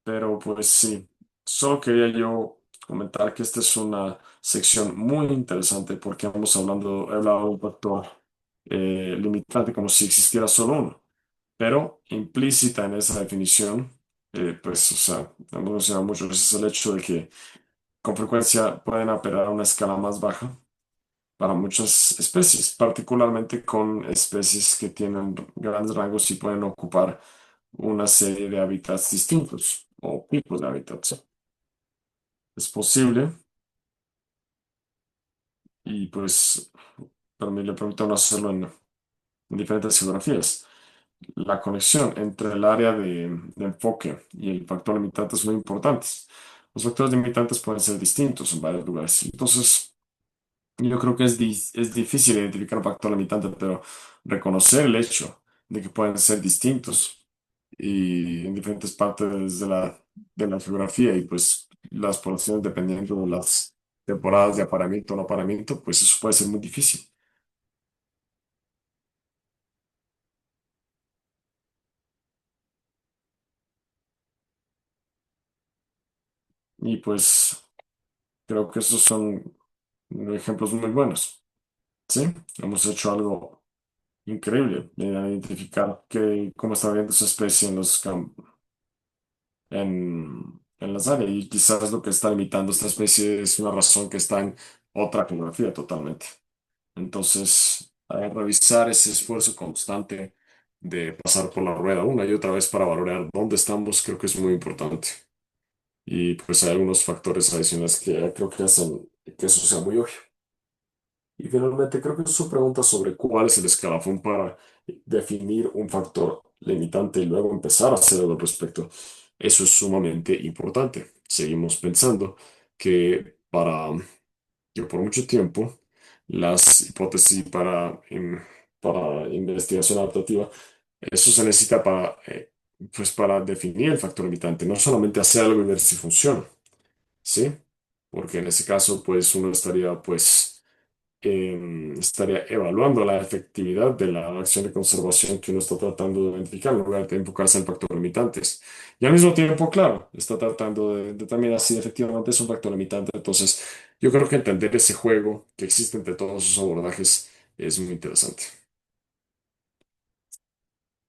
pero pues sí, solo quería yo comentar que esta es una sección muy interesante porque he hablado de un factor limitante como si existiera solo uno, pero implícita en esa definición, pues, o sea, hemos mencionado muchas veces el hecho de que con frecuencia pueden operar a una escala más baja para muchas especies, particularmente con especies que tienen grandes rangos y pueden ocupar una serie de hábitats distintos o tipos de hábitats. Es posible y pues le permiten hacerlo en diferentes geografías. La conexión entre el área de enfoque y el factor limitante es muy importante. Los factores limitantes pueden ser distintos en varios lugares. Entonces, yo creo que es difícil identificar un factor limitante, pero reconocer el hecho de que pueden ser distintos y en diferentes partes de la geografía y pues las poblaciones dependiendo de las temporadas de apareamiento o no apareamiento, pues eso puede ser muy difícil. Y pues creo que esos son ejemplos muy buenos. Sí, hemos hecho algo increíble de identificar cómo está viendo esa especie en en las áreas. Y quizás lo que está limitando esta especie es una razón que está en otra geografía totalmente. Entonces, revisar ese esfuerzo constante de pasar por la rueda una y otra vez para valorar dónde estamos, creo que es muy importante. Y pues hay algunos factores adicionales que creo que hacen que eso sea muy obvio. Y finalmente, creo que su pregunta sobre cuál es el escalafón para definir un factor limitante y luego empezar a hacer algo al respecto, eso es sumamente importante. Seguimos pensando que que por mucho tiempo las hipótesis para investigación adaptativa, eso se necesita pues para definir el factor limitante, no solamente hacer algo y ver si funciona, ¿sí? porque en ese caso, pues uno estaría, pues, estaría evaluando la efectividad de la acción de conservación que uno está tratando de identificar, en lugar de enfocarse en factores limitantes. Y al mismo tiempo, claro, está tratando de determinar si efectivamente es un factor limitante. Entonces, yo creo que entender ese juego que existe entre todos esos abordajes es muy interesante.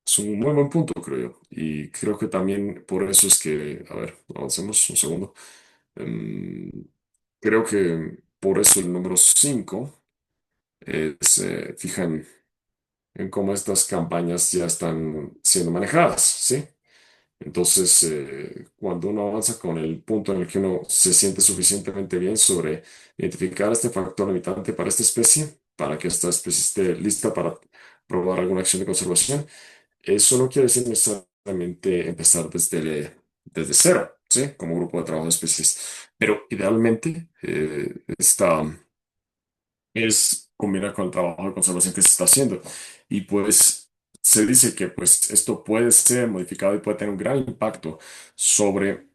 Es un muy buen punto, creo yo. Y creo que también por eso es que, a ver, avancemos un segundo. Em, Creo que por eso el número 5 se fija en cómo estas campañas ya están siendo manejadas, ¿sí? Entonces, cuando uno avanza con el punto en el que uno se siente suficientemente bien sobre identificar este factor limitante para esta especie, para que esta especie esté lista para probar alguna acción de conservación, eso no quiere decir necesariamente empezar desde cero, ¿sí? Como grupo de trabajo de especies. Pero idealmente, es combinar con el trabajo de conservación que se está haciendo. Y pues se dice que pues esto puede ser modificado y puede tener un gran impacto sobre,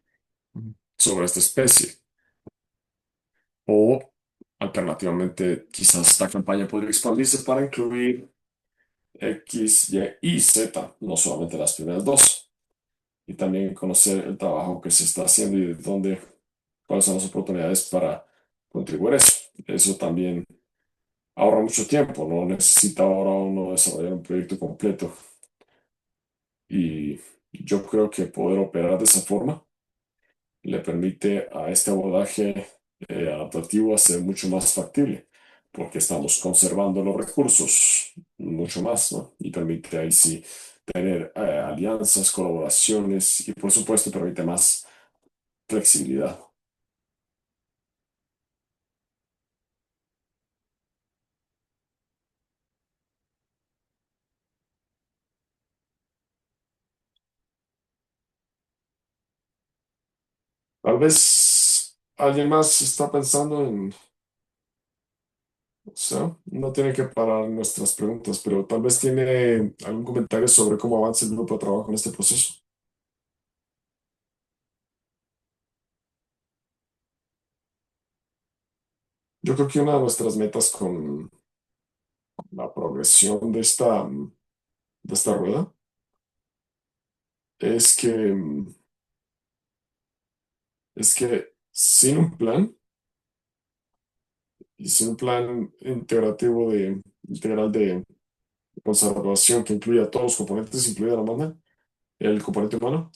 sobre esta especie. O alternativamente, quizás esta campaña podría expandirse para incluir X, Y y Z, no solamente las primeras dos. Y también conocer el trabajo que se está haciendo y de dónde, cuáles son las oportunidades para contribuir a eso. Eso también ahorra mucho tiempo, no necesita ahora uno desarrollar un proyecto completo. Y yo creo que poder operar de esa forma le permite a este abordaje adaptativo a ser mucho más factible, porque estamos conservando los recursos mucho más, ¿no? Y permite ahí sí tener alianzas, colaboraciones y por supuesto permite más flexibilidad. Tal vez alguien más está pensando en, o sea, no tiene que parar nuestras preguntas, pero tal vez tiene algún comentario sobre cómo avanza el grupo de trabajo en este proceso. Yo creo que una de nuestras metas con la progresión de esta rueda es es que sin un plan y sin un plan integrativo integral de conservación que incluya a todos los componentes, incluida la humana, el componente humano,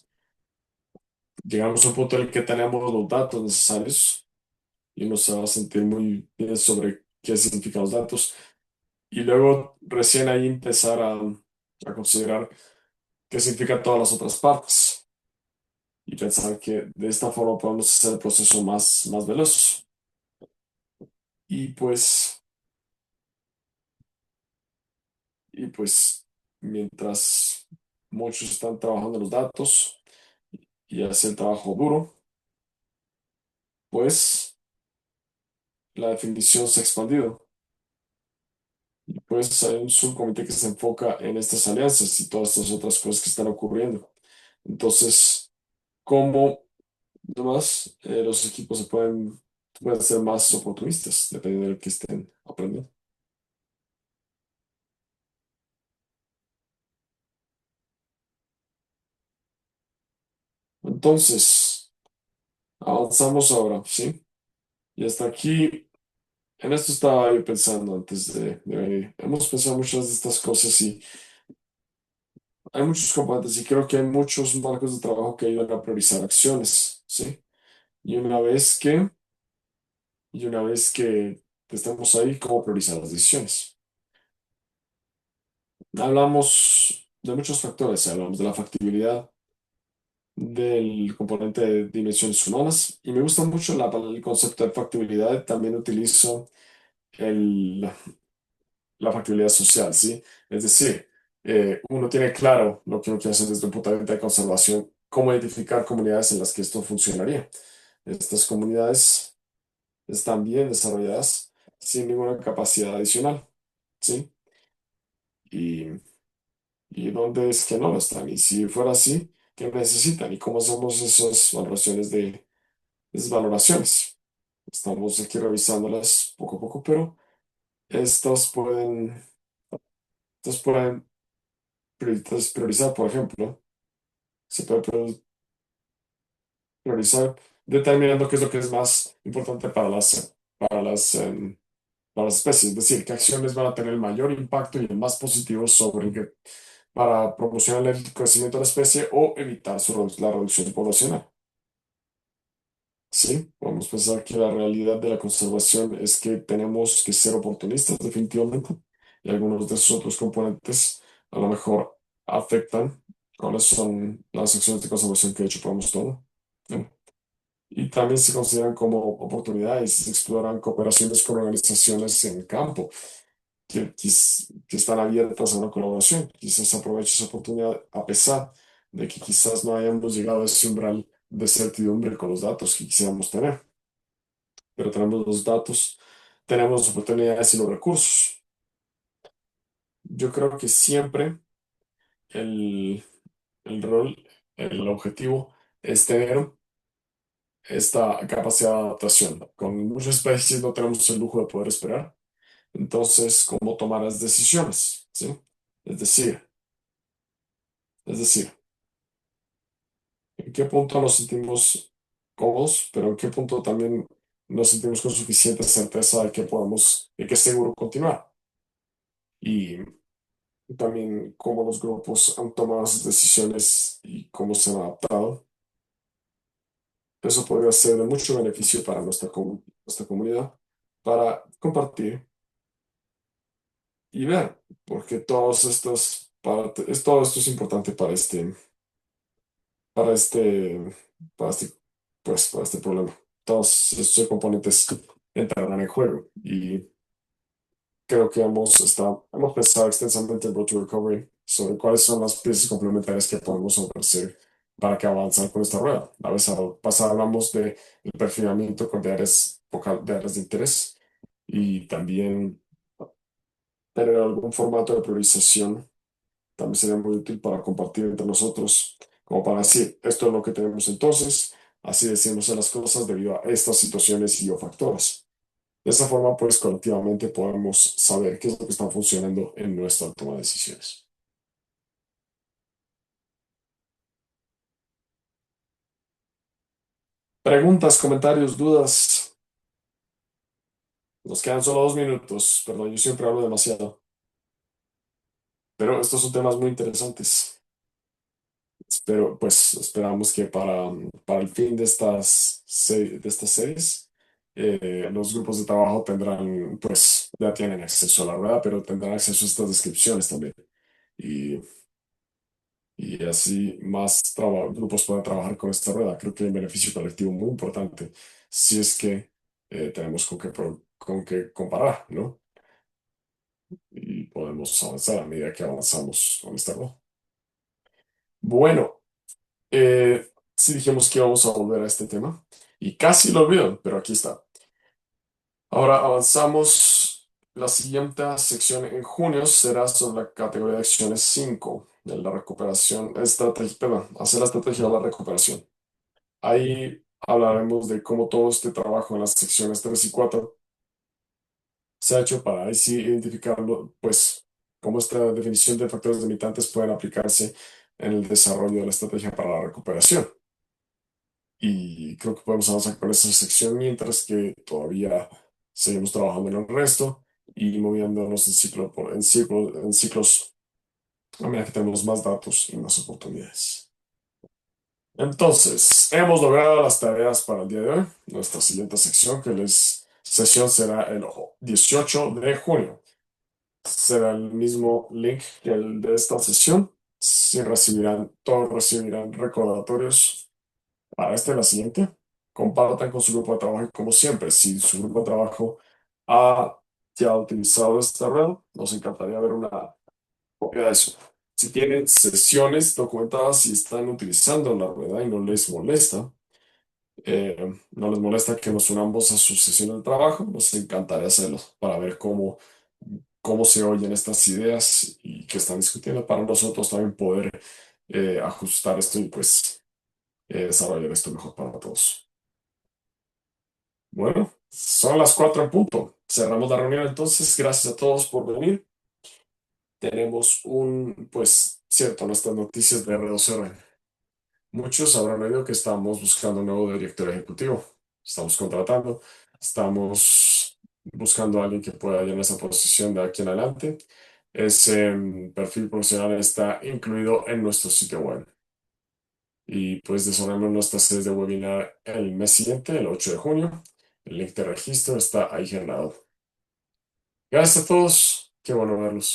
llegamos a un punto en el que tenemos los datos necesarios y uno se va a sentir muy bien sobre qué significan los datos y luego recién ahí empezar a considerar qué significan todas las otras partes y pensar que de esta forma podemos hacer el proceso más veloz. Y pues, y pues, mientras muchos están trabajando en los datos y hacen el trabajo duro, pues la definición se ha expandido. Y pues hay un subcomité que se enfoca en estas alianzas y todas estas otras cosas que están ocurriendo. Entonces, ¿cómo además los equipos pueden ser más oportunistas, dependiendo de lo que estén aprendiendo? Entonces, avanzamos ahora, ¿sí? Y hasta aquí, en esto estaba yo pensando antes de venir. Hemos pensado muchas de estas cosas y hay muchos componentes y creo que hay muchos marcos de trabajo que ayudan a priorizar acciones, ¿sí? Y y una vez que estemos ahí, ¿cómo priorizar las decisiones? Hablamos de muchos factores, hablamos de la factibilidad, del componente de dimensiones humanas y me gusta mucho el concepto de factibilidad. También utilizo el, la factibilidad social, ¿sí? Es decir, uno tiene claro lo que uno quiere hacer desde un punto de vista de conservación, cómo identificar comunidades en las que esto funcionaría. Estas comunidades están bien desarrolladas sin ninguna capacidad adicional, ¿sí? Y, y dónde es que no lo están. Y si fuera así, ¿qué necesitan? ¿Y cómo hacemos esas valoraciones de esas valoraciones? Estamos aquí revisándolas poco a poco, pero estas pueden, estas pueden priorizar, por ejemplo, se puede priorizar determinando qué es lo que es más importante para las especies, es decir, qué acciones van a tener el mayor impacto y el más positivo para promocionar el crecimiento de la especie o evitar la reducción poblacional. Sí, vamos a pensar que la realidad de la conservación es que tenemos que ser oportunistas definitivamente y algunos de esos otros componentes a lo mejor afectan cuáles son las acciones de conservación que de hecho podemos tomar. ¿No? Y también se consideran como oportunidades y se exploran cooperaciones con organizaciones en campo que están abiertas a una colaboración. Quizás aproveche esa oportunidad a pesar de que quizás no hayamos llegado a ese umbral de certidumbre con los datos que quisiéramos tener, pero tenemos los datos, tenemos las oportunidades y los recursos. Yo creo que siempre el, el rol, el objetivo es tener esta capacidad de adaptación. Con muchas especies no tenemos el lujo de poder esperar. Entonces, ¿cómo tomar las decisiones? ¿Sí? Es decir, es decir, ¿en qué punto nos sentimos cómodos, pero en qué punto también nos sentimos con suficiente certeza de que de que es seguro continuar? Y también cómo los grupos han tomado esas decisiones y cómo se han adaptado. Eso podría ser de mucho beneficio para nuestra comunidad, para compartir y ver, porque todo esto es importante para este, para este, para este problema. Todos estos componentes entrarán en juego y creo que hemos pensado extensamente en Road to Recovery sobre cuáles son las piezas complementarias que podemos ofrecer para que avanzar con esta rueda. La vez pasada hablamos de el perfilamiento de áreas de interés y también tener algún formato de priorización también sería muy útil para compartir entre nosotros, como para decir, esto es lo que tenemos entonces, así decimos las cosas debido a estas situaciones y o factores. De esa forma, pues colectivamente podemos saber qué es lo que está funcionando en nuestra toma de decisiones. Preguntas, comentarios, dudas. Nos quedan solo 2 minutos. Perdón, yo siempre hablo demasiado, pero estos son temas muy interesantes. Esperamos que para el fin de de estas series, los grupos de trabajo ya tienen acceso a la rueda, pero tendrán acceso a estas descripciones también. Y, y así grupos puedan trabajar con esta rueda. Creo que hay un beneficio colectivo muy importante si es que tenemos con qué comparar, ¿no? Y podemos avanzar a medida que avanzamos con esta rueda. Bueno. Sí dijimos que íbamos a volver a este tema y casi lo olvido, pero aquí está. Ahora avanzamos. La siguiente sección en junio será sobre la categoría de acciones 5 de la recuperación, perdón, hacer la estrategia de la recuperación. Ahí hablaremos de cómo todo este trabajo en las secciones 3 y 4 se ha hecho para ahí sí identificarlo, pues, cómo esta definición de factores limitantes pueden aplicarse en el desarrollo de la estrategia para la recuperación. Y creo que podemos avanzar con esa sección mientras que todavía seguimos trabajando en el resto y moviéndonos en ciclos a medida que tenemos más datos y más oportunidades. Entonces, hemos logrado las tareas para el día de hoy. Nuestra siguiente sesión será el 18 de junio. Será el mismo link que el de esta sesión. Todos recibirán recordatorios para esta y la siguiente, compartan con su grupo de trabajo y como siempre, si su grupo de trabajo ha ya utilizado esta red, nos encantaría ver una copia de eso. Si tienen sesiones documentadas y están utilizando la rueda y no les molesta que nos unamos a su sesión de trabajo, nos encantaría hacerlo para ver cómo se oyen estas ideas y que están discutiendo para nosotros también poder ajustar esto y pues desarrollar esto mejor para todos. Bueno. Son las 4 en punto. Cerramos la reunión entonces. Gracias a todos por venir. Tenemos cierto, nuestras noticias de R2R. Muchos habrán oído que estamos buscando un nuevo director ejecutivo. Estamos contratando, estamos buscando a alguien que pueda llenar esa posición de aquí en adelante. Ese perfil profesional está incluido en nuestro sitio web. Y pues desarrollamos nuestras series de webinar el mes siguiente, el 8 de junio. El link de registro está ahí generado. Gracias a todos. Qué bueno verlos.